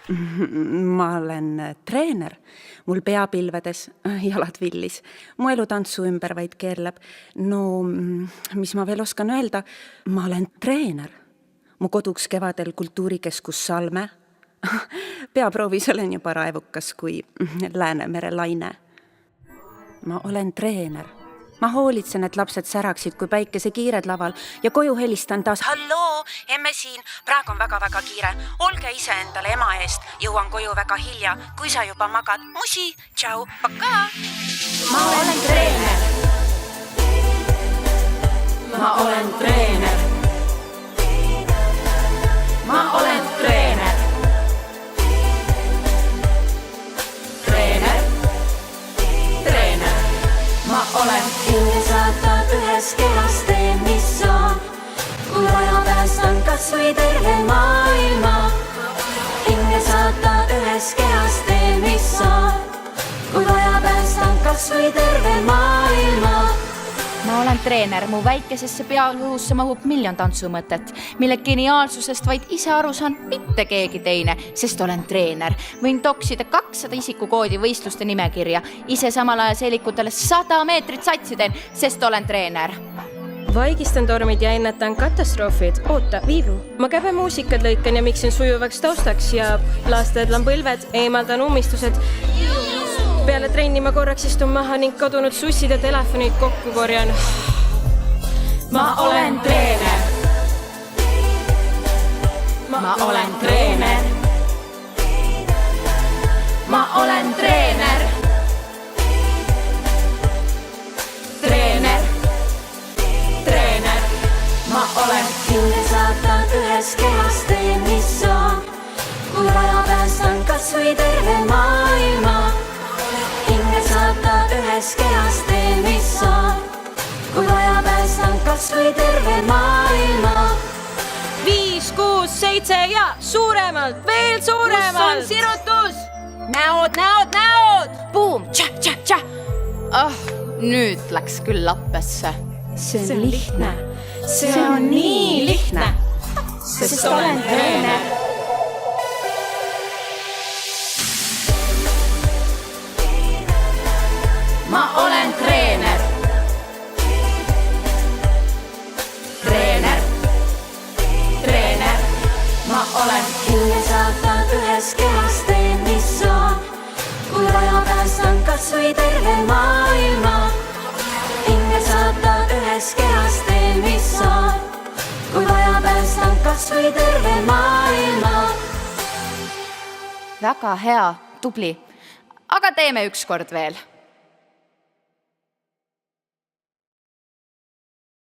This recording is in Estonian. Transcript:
Ma olen treener. Mul peapilvedes, jalad villis. Mu elu tantsu ümber vaid keerleb. No, mis ma veel oskan öelda? Ma olen treener. Mu koduks kevadel kultuurikeskus Salme. Peaproovis olen juba raevukas kui Läänemere laine. Ma olen treener. Ma hoolitsen, et lapsed säraksid, kui päikese kiired laval ja koju helistan taas. Halloo, emme siin, praegu on väga-väga kiire. Olge ise endale ema eest, jõuan koju väga hilja. Kui sa juba magad, musi, tšau, paka. Ma olen treener. Ma olen treener. Ma olen treener. Ma olen hinge saata ühes kehas teen, mis on. Kui vaja päästan kas või terve maailma. Hinge saata ühes kehas teen, mis on. Kui vaja päästan kas või terve maailma. Ma olen treener, mu väikesesse pealõhusse mahub 1 000 000 tantsumõtet, mille geniaalsusest vaid ise aru saan, mitte keegi teine, sest olen treener. Võin toksida 200 isikukoodi võistluste nimekirja, ise samal ajal seelikutele 100 meetrit satsi teen, sest olen treener. Vaigistan tormid ja ennetan katastroofid. Oota, Viivu. Ma käbe muusikad lõikan ja miksin sujuvaks taustaks ja laastedlan põlved, eemaldan ummistused. Peale trenni ma korraks istun maha ning kadunud sussid ja telefonid kokku korjan. Ma olen treener. Ma olen treener. Ma olen treener. Treener. Treener. Ma olen hinge saatan ühes kehas teen, mis on. Kui vaja päästan kas või terve maailma. Hinge saata ühes kehas teen, mis on. Kui vaja päästan kas või terve maailma. 5, 6, 7 ja suuremalt, veel suuremalt. Kus on sirutus? Näod, näod, näod! Boom, tša, tša, tša. Nüüd läks küll lappesse. See on lihtne. See on nii lihtne, sest olen treener. Ma olen treener. Treener. Treener. Ma olen hinge saatan ühes kehas teen, mis on. Kui vaja päästan kas või terve maailma. Hinge saatan ühes kehas teen, mis on. Kui vaja päästan kas või terve maailma. Väga hea, tubli. Aga teeme ükskord veel.